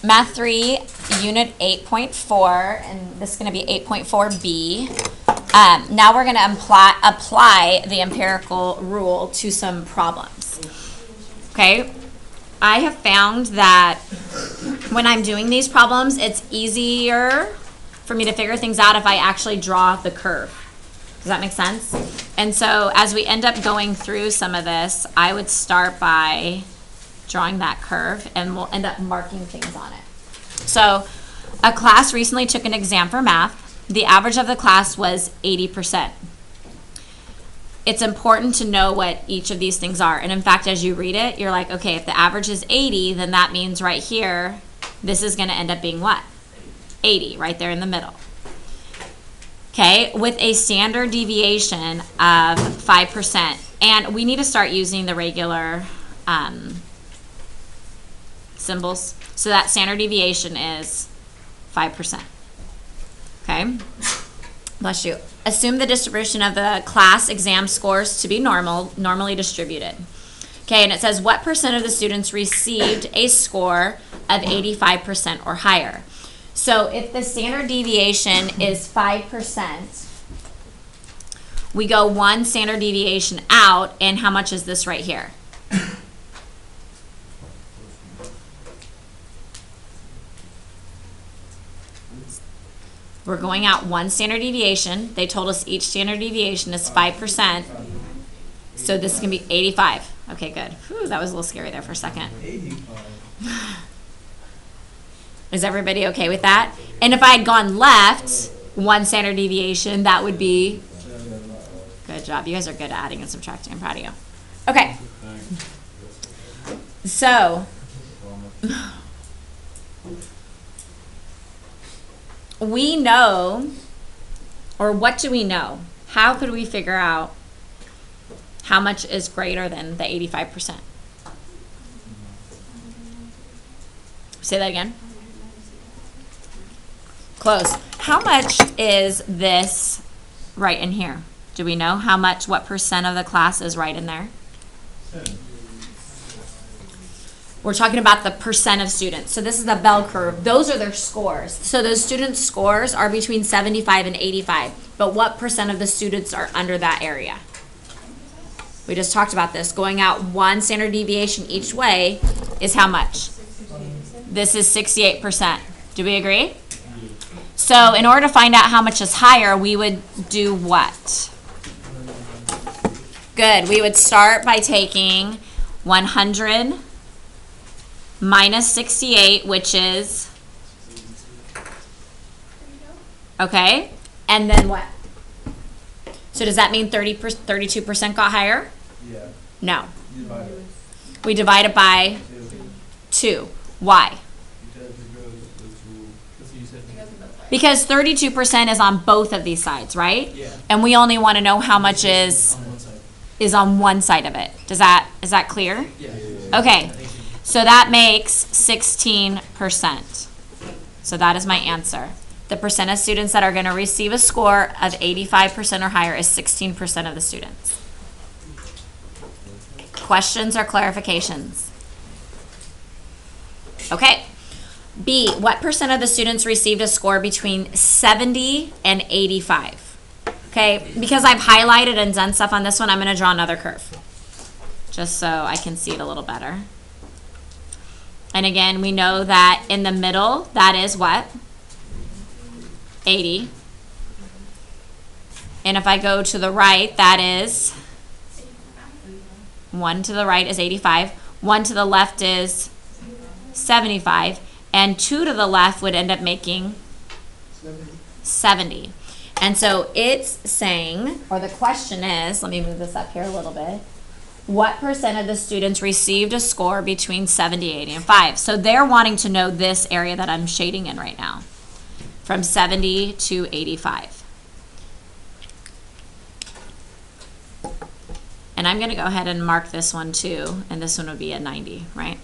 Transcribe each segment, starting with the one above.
Math 3, Unit 8.4, and this is going to be 8.4b. Now we're going to apply the empirical rule to some problems. Okay? I have found that when I'm doing these problems, it's easier for me to figure things out if I actually draw the curve. Does that make sense? And so as we end up going through some of this, I would start by drawing that curve, and we'll end up marking things on it. So a class recently took an exam for math. The average of the class was 80%. It's important to know what each of these things are. And in fact, as you read it, you're like, okay, if the average is 80, then that means right here, this is going to end up being what? 80, right there in the middle. Okay, with a standard deviation of 5%. And we need to start using the regular symbols. So that standard deviation is 5%. Okay? Bless you. Assume the distribution of the class exam scores to be normally distributed. Okay, and it says what percent of the students received a score of 85% or higher? So if the standard deviation is 5%, we go one standard deviation out, and how much is this right here? We're going out one standard deviation. They told us each standard deviation is 5%. So this is going to be 85. Okay, good. Whew, that was a little scary there for a second. 85. Is everybody okay with that? And if I had gone left, one standard deviation, that would be... Good job. You guys are good at adding and subtracting. I'm proud of you. Okay. So... we know, or what do we know? How could we figure out how much is greater than the 85%? Say that again. Close. How much is this right in here? Do we know how much, what percent of the class is right in there? 7. We're talking about the percent of students. So this is the bell curve. Those are their scores. So those students' scores are between 75 and 85. But what percent of the students are under that area? We just talked about this. Going out one standard deviation each way is how much? This is 68%. Do we agree? So in order to find out how much is higher, we would do what? Good. We would start by taking 100 minus 68, which is, okay, and then what? So does that mean 32% got higher? Yeah. No. We divide it by 2. Why? Because 32% is on both of these sides, right? Yeah. And we only want to know how much is on one side of it. Is that clear? Yeah. Okay. So that makes 16%. So that is my answer. The percent of students that are going to receive a score of 85% or higher is 16% of the students. Questions or clarifications? Okay. B, what percent of the students received a score between 70 and 85? Okay, because I've highlighted and done stuff on this one, I'm going to draw another curve, just so I can see it a little better. And again, we know that in the middle, that is what? 80. And if I go to the right, that is 1 to the right is 85. 1 to the left is 75. And 2 to the left would end up making 70. And so it's saying, or the question is, let me move this up here a little bit. What percent of the students received a score between 70, 80, and 5? So they're wanting to know this area that I'm shading in right now, from 70 to 85. And I'm going to go ahead and mark this one too, and this one would be a 90, right?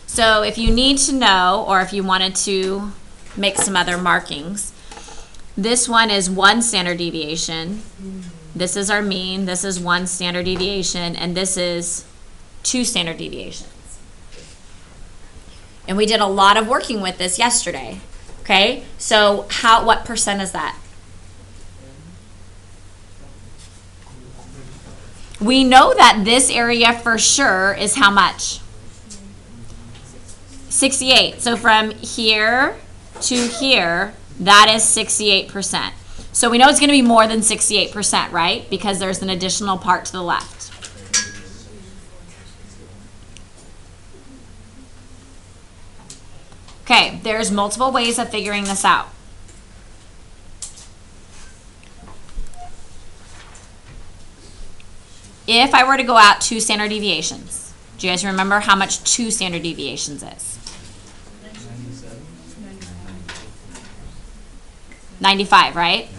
So if you need to know, or if you wanted to make some other markings, this one is 1 standard deviation. This is our mean, this is 1 standard deviation, and this is 2 standard deviations. And we did a lot of working with this yesterday. Okay, so what percent is that? We know that this area for sure is how much? 68. So from here to here, that is 68%. So we know it's going to be more than 68%, right? Because there's an additional part to the left. Okay, there's multiple ways of figuring this out. If I were to go out 2 standard deviations, do you guys remember how much 2 standard deviations is? 95, right?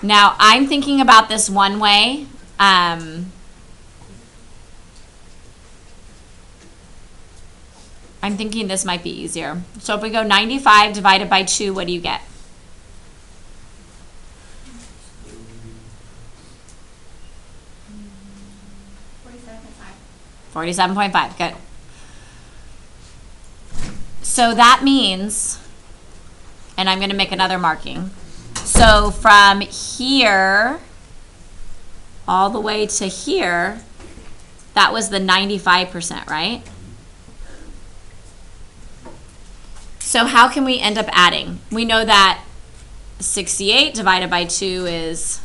Now, I'm thinking about this one way. I'm thinking this might be easier. So if we go 95 divided by 2, what do you get? 47.5, good. So that means, and I'm going to make another marking. So from here all the way to here, that was the 95%, right? So how can we end up adding? We know that 68 divided by 2 is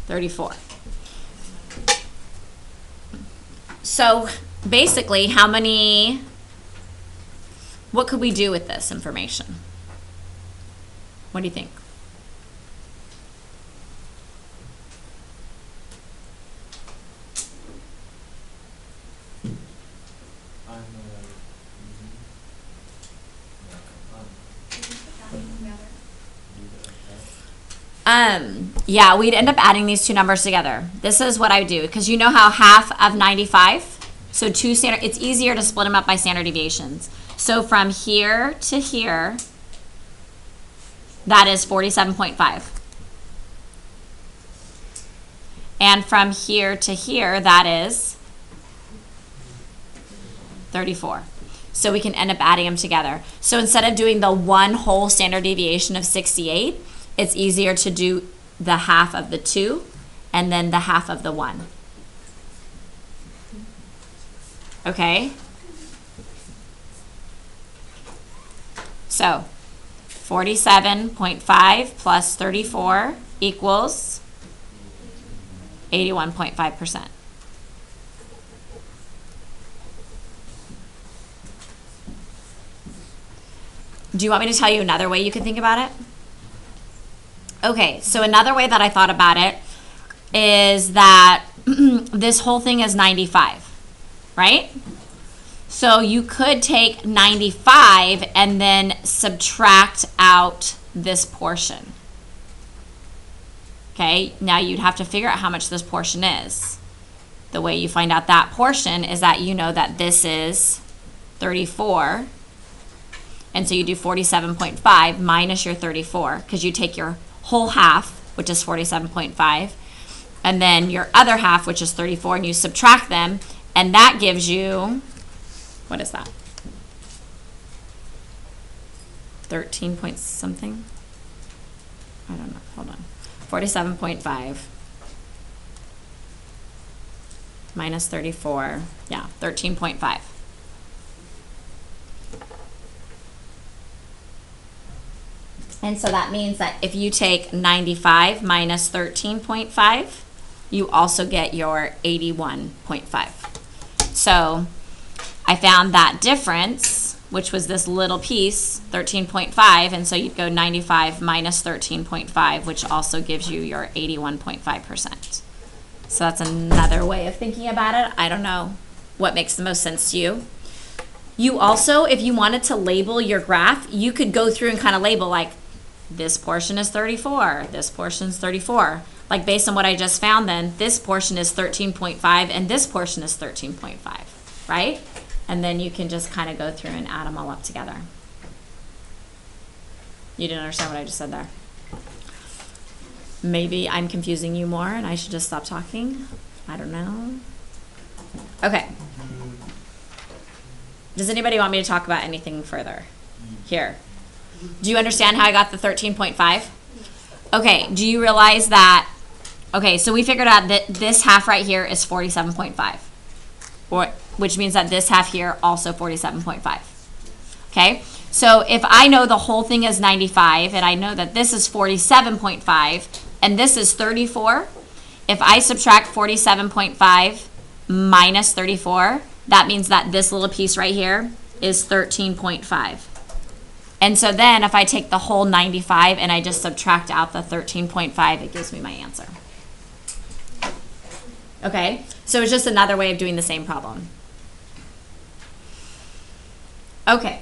34. So basically, what could we do with this information? What do you think? Yeah, we'd end up adding these 2 numbers together. This is what I do, because you know how half of 95, so 2 standard, it's easier to split them up by standard deviations. So from here to here, that is 47.5. And from here to here, that is 34. So we can end up adding them together. So instead of doing the one whole standard deviation of 68, it's easier to do the half of the 2 and then the half of the 1. Okay? So 47.5 plus 34 equals 81.5%. Do you want me to tell you another way you could think about it? Okay, so another way that I thought about it is that this whole thing is 95, right? So you could take 95 and then subtract out this portion. Okay, now you'd have to figure out how much this portion is. The way you find out that portion is that you know that this is 34. And so you do 47.5 minus your 34, because you take your whole half, which is 47.5, and then your other half, which is 34, and you subtract them, and that gives you, what is that? 13 point something? I don't know, hold on. 47.5 minus 34, yeah, 13.5. And so that means that if you take 95 minus 13.5, you also get your 81.5. So I found that difference, which was this little piece, 13.5, and so you'd go 95 minus 13.5, which also gives you your 81.5%. So that's another way of thinking about it. I don't know what makes the most sense to you. You also, if you wanted to label your graph, you could go through and kind of label like, this portion is 34, this portion is 34. Like based on what I just found then, this portion is 13.5 and this portion is 13.5, right? And then you can just kind of go through and add them all up together. You didn't understand what I just said there? Maybe I'm confusing you more and I should just stop talking. I don't know. Okay. Does anybody want me to talk about anything further here? Do you understand how I got the 13.5? Okay, do you realize that, okay, so we figured out that this half right here is 47.5, which means that this half here also 47.5. Okay, so if I know the whole thing is 95 and I know that this is 47.5 and this is 34, if I subtract 47.5 minus 34, that means that this little piece right here is 13.5. And so then if I take the whole 95 and I just subtract out the 13.5, it gives me my answer. Okay, so it's just another way of doing the same problem. Okay,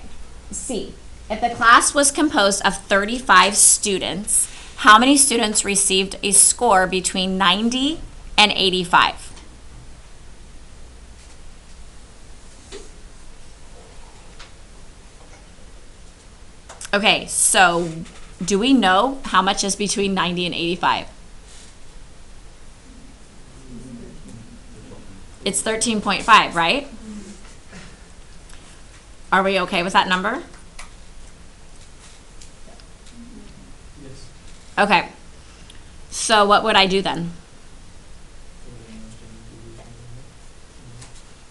C. If the class was composed of 35 students, how many students received a score between 90 and 85? Okay, so do we know how much is between 90 and 85? It's 13.5, right? Are we okay with that number? Yes. Okay. So what would I do then?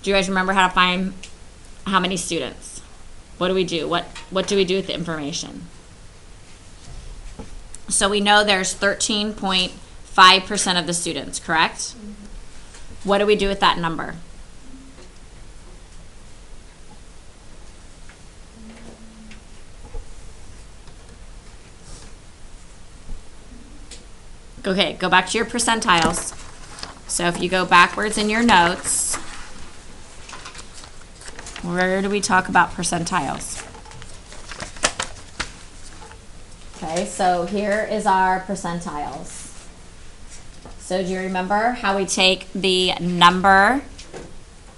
Do you guys remember how to find how many students? What do we do? What do we do with the information? So we know there's 13.5% of the students, correct? Mm-hmm. What do we do with that number? Okay, go back to your percentiles. So if you go backwards in your notes, where do we talk about percentiles? Okay, so here is our percentiles. So do you remember how we take the number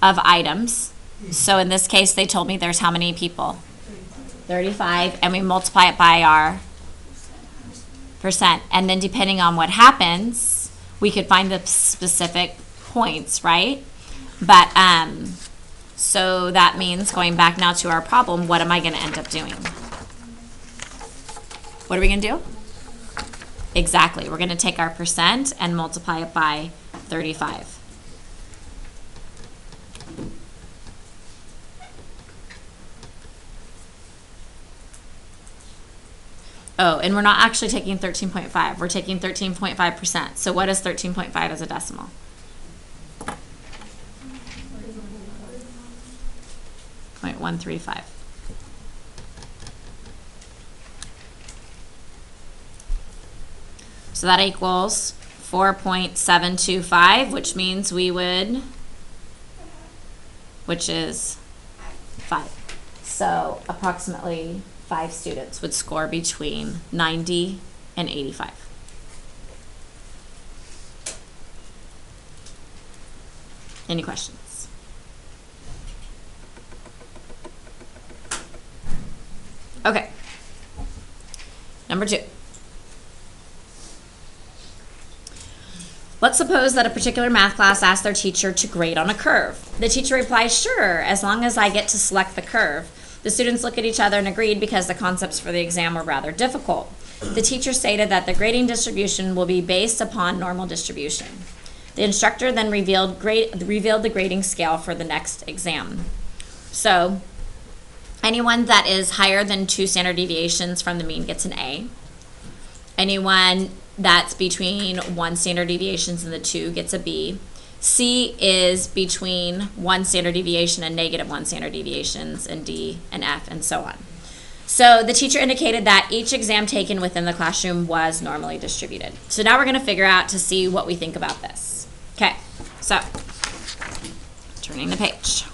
of items? So in this case, they told me there's how many people? 35, and we multiply it by our percent. And then depending on what happens, we could find the specific points, right? But, so that means going back now to our problem, what am I going to end up doing? What are we going to do? Exactly. We're going to take our percent and multiply it by 35. Oh, and we're not actually taking 13.5. We're taking 13.5%. So what is 13.5 as a decimal? 0.135. So that equals 4.725, which means we would, which is 5. So approximately 5 students would score between 90 and 85. Any questions? Okay. Number 2. Let's suppose that a particular math class asks their teacher to grade on a curve. The teacher replies, sure, as long as I get to select the curve. The students look at each other and agreed because the concepts for the exam were rather difficult. The teacher stated that the grading distribution will be based upon normal distribution. The instructor then revealed the grading scale for the next exam. So anyone that is higher than 2 standard deviations from the mean gets an A. Anyone that's between 1 standard deviations and the 2 gets a B. C is between 1 standard deviation and -1 standard deviations, and D and F, and so on. So the teacher indicated that each exam taken within the classroom was normally distributed. So now we're going to figure out to see what we think about this. Okay, so turning the page.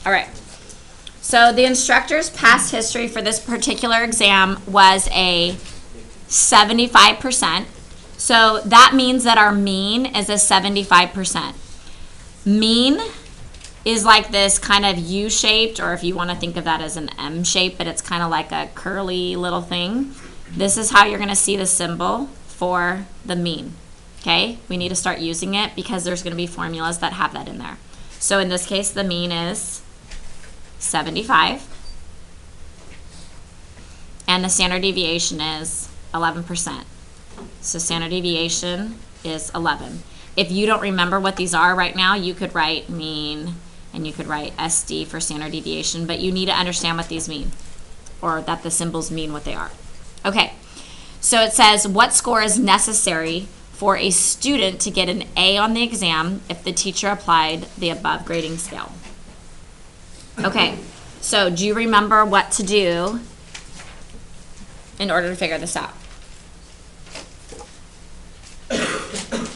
All right, so the instructor's past history for this particular exam was a 75%. So that means that our mean is a 75%. Mean is like this kind of U-shaped, or if you want to think of that as an M shape, but it's kind of like a curly little thing. This is how you're going to see the symbol for the mean. Okay, we need to start using it because there's going to be formulas that have that in there. So in this case, the mean is 75, and the standard deviation is 11%. So standard deviation is 11. If you don't remember what these are right now, you could write mean, and you could write SD for standard deviation, but you need to understand what these mean, or that the symbols mean what they are. Okay, so it says, what score is necessary for a student to get an A on the exam if the teacher applied the above grading scale? Okay, so do you remember what to do in order to figure this out?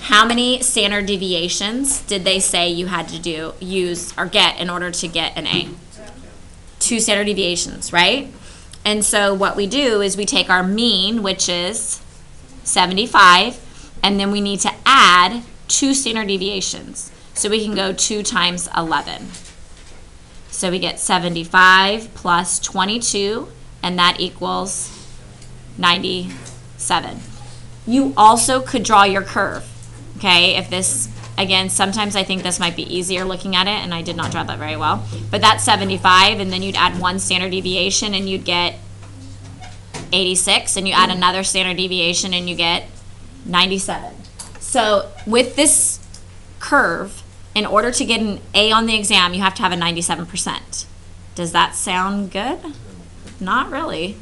How many standard deviations did they say you had to use or get in order to get an A? 2 standard deviations, right? And so what we do is we take our mean, which is 75, and then we need to add 2 standard deviations. So we can go 2 times 11. So we get 75 plus 22, and that equals 97. You also could draw your curve. Okay, if this, again, sometimes I think this might be easier looking at it, and I did not draw that very well. But that's 75, and then you'd add 1 standard deviation, and you'd get 86, and you add another standard deviation, and you get 97. So with this curve, in order to get an A on the exam, you have to have a 97%. Does that sound good? Not really.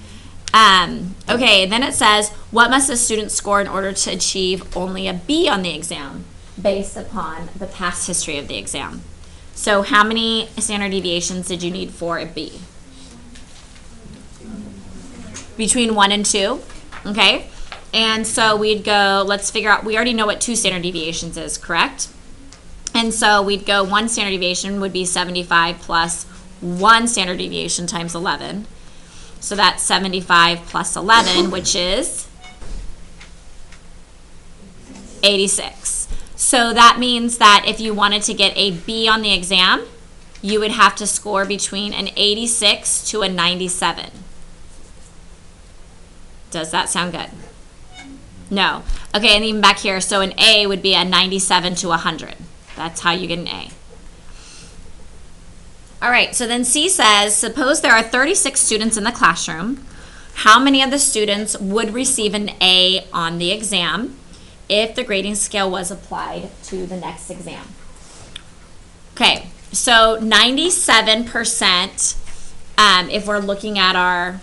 Okay, then it says, what must a student score in order to achieve only a B on the exam based upon the past history of the exam? So how many standard deviations did you need for a B? Between 1 and 2, okay? And so we'd go, let's figure out, we already know what 2 standard deviations is, correct? And so we'd go 1 standard deviation would be 75 plus 1 standard deviation times 11. So that's 75 plus 11, which is 86. So that means that if you wanted to get a B on the exam, you would have to score between an 86 to a 97. Does that sound good? No. Okay, and even back here, so an A would be a 97 to 100. That's how you get an A. All right, so then C says, suppose there are 36 students in the classroom. How many of the students would receive an A on the exam if the grading scale was applied to the next exam? Okay, so 97%, if we're looking at our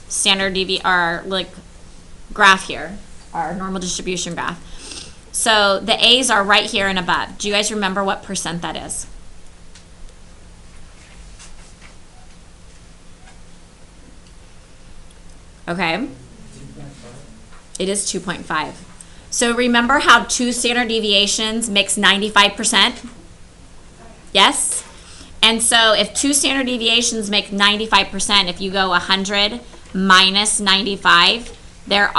standard our like graph here, our normal distribution graph. So the A's are right here and above. Do you guys remember what percent that is? Okay, it is 2.5. So remember how 2 standard deviations makes 95%? Yes? And so if 2 standard deviations make 95%, if you go 100 minus 95, there's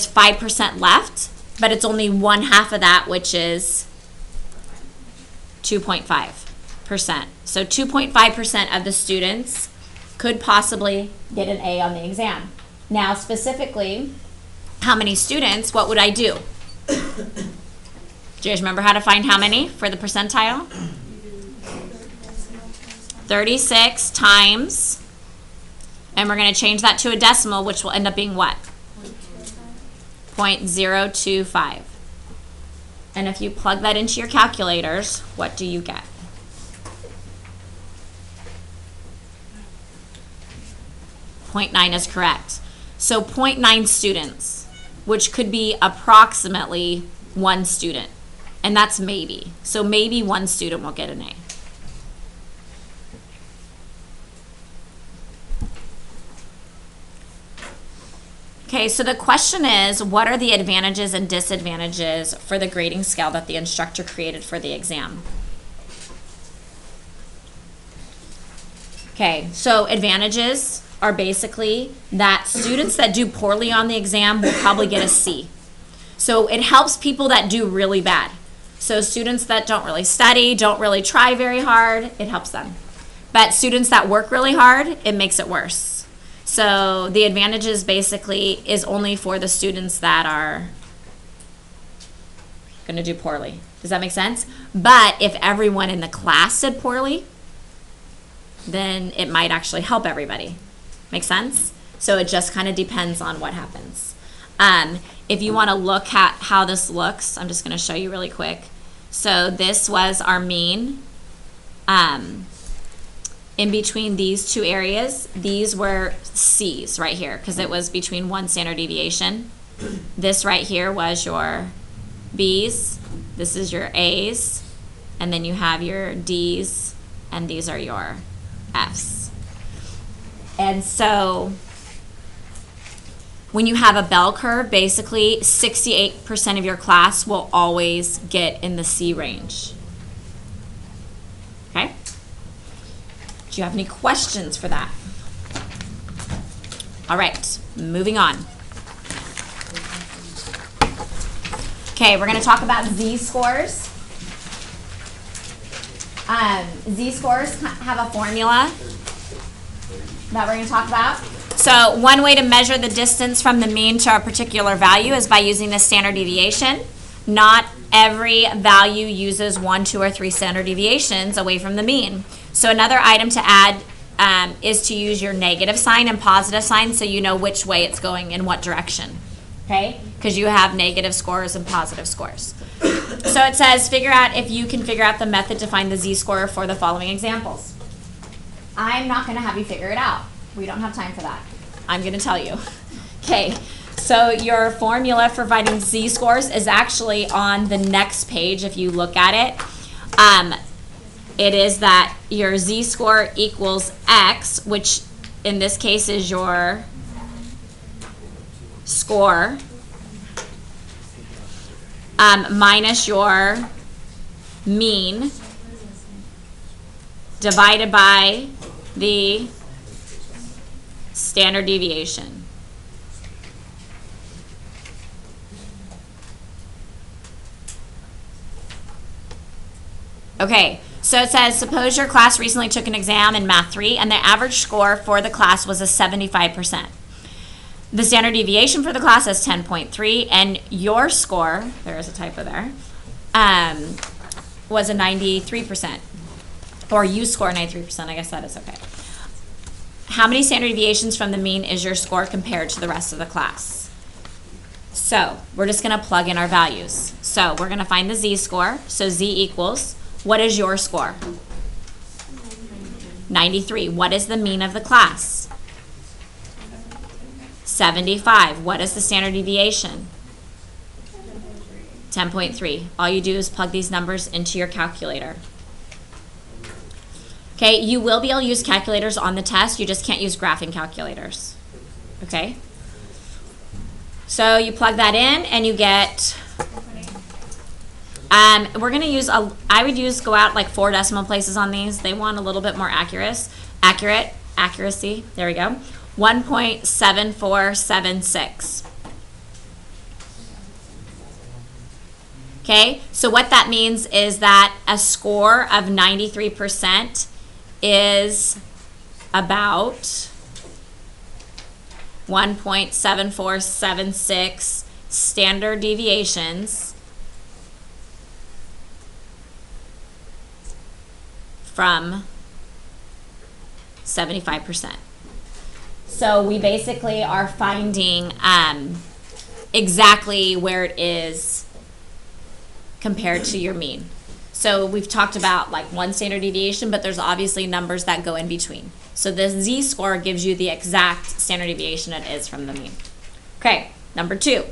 5% left, but it's only 1/2 of that, which is 2.5%. So 2.5% of the students could possibly get an A on the exam. Now, specifically, how many students, what would I do? Do you guys remember how to find how many for the percentile? 36 times, and we're going to change that to a decimal, which will end up being what? 0.025. And if you plug that into your calculators, what do you get? 0.9 is correct. So 0.9 students, which could be approximately 1 student. And that's maybe. So maybe 1 student will get an A. Okay, so the question is, what are the advantages and disadvantages for the grading scale that the instructor created for the exam? Okay, so advantages are basically that students that do poorly on the exam will probably get a C. So it helps people that do really bad. So students that don't really study, don't really try very hard, it helps them. But students that work really hard, it makes it worse. So the advantages basically is only for the students that are going to do poorly. Does that make sense? But if everyone in the class did poorly, then it might actually help everybody. Make sense? So it just kind of depends on what happens. If you want to look at how this looks, I'm just going to show you really quick. So this was our mean. In between these two areas, these were C's right here because it was between one standard deviation. This right here was your B's. This is your A's. And then you have your D's. And these are your F's. And so when you have a bell curve, basically 68% of your class will always get in the C range. Okay? Do you have any questions for that? All right, moving on. Okay, we're going to talk about Z-scores. Z-scores have a formula that we're going to talk about. So one way to measure the distance from the mean to a particular value is by using the standard deviation. Not every value uses 1, 2, or 3 standard deviations away from the mean. So another item to add is to use your negative sign and positive sign so you know which way it's going in what direction. Okay? Because you have negative scores and positive scores. So it says, figure out if you can figure out the method to find the z-score for the following examples. I'm not going to have you figure it out. We don't have time for that. I'm going to tell you. Okay, so your formula for finding z-scores is actually on the next page if you look at it. It is that your z-score equals x, which in this case is your score, minus your mean divided by the standard deviation. Okay, so it says, suppose your class recently took an exam in Math 3 and the average score for the class was a 75%. The standard deviation for the class is 10.3 and your score, there is a typo there, was a 93%. Or you score 93%, I guess that is okay. How many standard deviations from the mean is your score compared to the rest of the class? So we're just going to plug in our values. So we're going to find the z-score. So z equals, what is your score? 93. What is the mean of the class? 75. What is the standard deviation? 10.3. All you do is plug these numbers into your calculator. Okay, you will be able to use calculators on the test. You just can't use graphing calculators. Okay? So you plug that in and you get, we're going to use, I would go out like 4 decimal places on these. They want a little bit more accuracy. There we go. 1.7476. Okay, so what that means is that a score of 93% is about 1.7476 standard deviations from 75%. So we basically are finding exactly where it is compared to your mean. So we've talked about like 1 standard deviation, but there's obviously numbers that go in between. So the z-score gives you the exact standard deviation it is from the mean. Okay, number 2.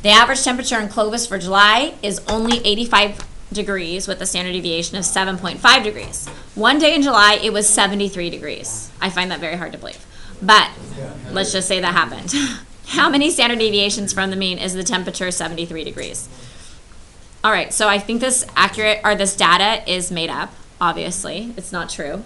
The average temperature in Clovis for July is only 85 degrees with a standard deviation of 7.5 degrees. One day in July, it was 73 degrees. I find that very hard to believe. But let's just say that happened. How many standard deviations from the mean is the temperature 73 degrees? All right, so I think this data is made up, obviously. It's not true.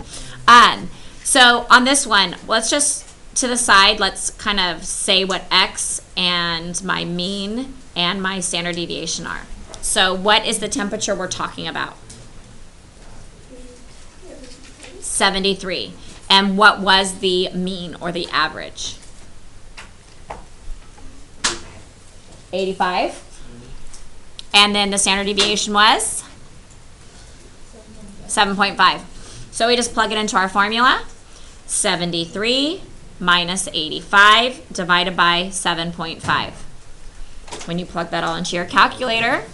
So on this one, let's just, to the side, let's kind of say what x and my mean and my standard deviation are. So what is the temperature we're talking about? 73. And what was the mean or the average? 85. And then the standard deviation was 7.5. So we just plug it into our formula. 73 minus 85 divided by 7.5. When you plug that all into your calculator,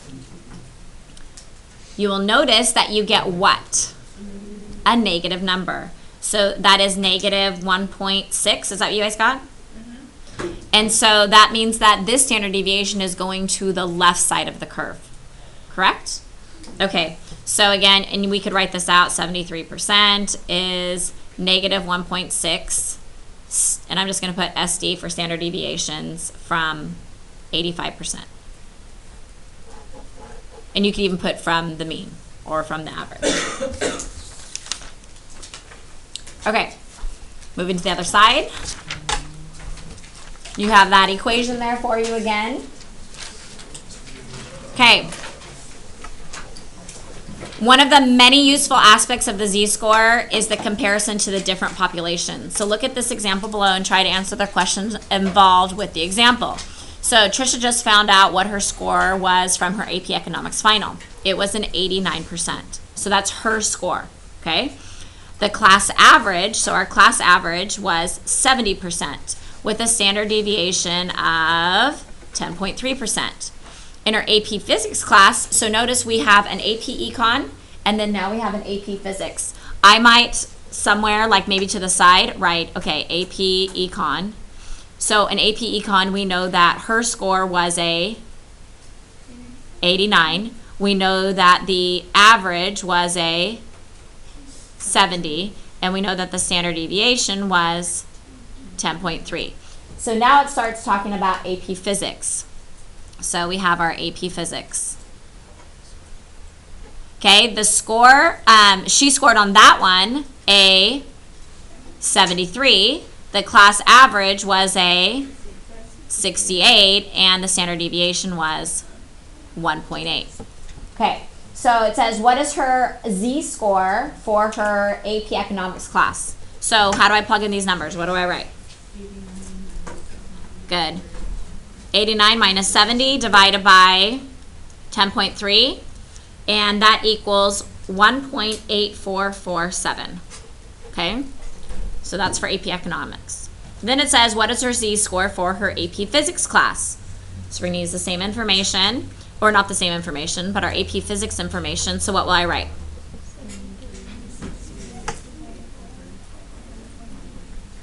you will notice that you get what? A negative number. So that is negative 1.6. Is that what you guys got? And so that means that this standard deviation is going to the left side of the curve. Correct? Okay. So again, and we could write this out, 73% is negative 1.6. And I'm just going to put SD for standard deviations from 85%. And you could even put from the mean or from the average. Okay, moving to the other side. You have that equation there for you again. Okay. One of the many useful aspects of the z-score is the comparison to the different populations. So look at this example below and try to answer the questions involved with the example. So Trisha just found out what her score was from her AP Economics final. It was an 89%. So that's her score, okay? The class average, so our class average was 70% with a standard deviation of 10.3%. In our AP Physics class, so notice we have an AP Econ, and then now we have an AP Physics. I might somewhere, like maybe to the side, write, okay, AP Econ. So in AP Econ, we know that her score was a 89. We know that the average was a 70, and we know that the standard deviation was 10.3. So now it starts talking about AP Physics. So we have our AP Physics. Okay, the score, she scored on that one a 73. The class average was a 68, and the standard deviation was 1.8. Okay, so it says, what is her z-score for her AP Economics class? So how do I plug in these numbers? What do I write? Good. 89 minus 70 divided by 10.3, and that equals 1.8447. Okay, so that's for AP Economics. Then it says, what is her z-score for her AP Physics class? So we're going to use the same information, or not the same information, but our AP Physics information. So what will I write?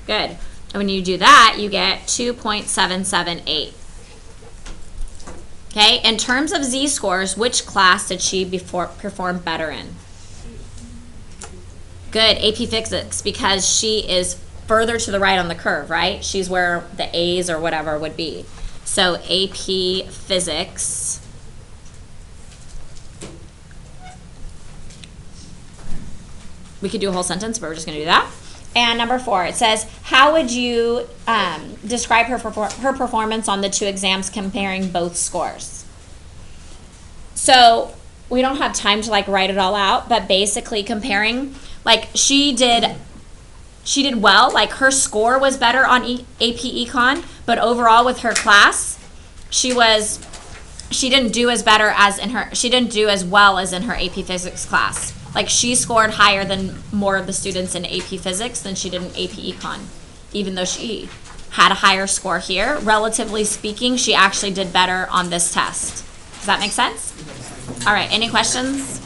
Good. And when you do that, you get 2.778. Okay, in terms of z-scores, which class did she perform better in? Good, AP Physics, because she is further to the right on the curve, right? She's where the A's or whatever would be. So AP Physics. We could do a whole sentence, but we're just going to do that. And number 4, it says, how would you describe her performance on the 2 exams comparing both scores? So we don't have time to like write it all out, but basically comparing, like she did well, like her score was better on AP Econ, but overall with her class, she didn't do as well as in her AP Physics class. Like she scored higher than more of the students in AP Physics than she did in AP Econ. Even though she had a higher score here, relatively speaking, she actually did better on this test. Does that make sense? All right, any questions?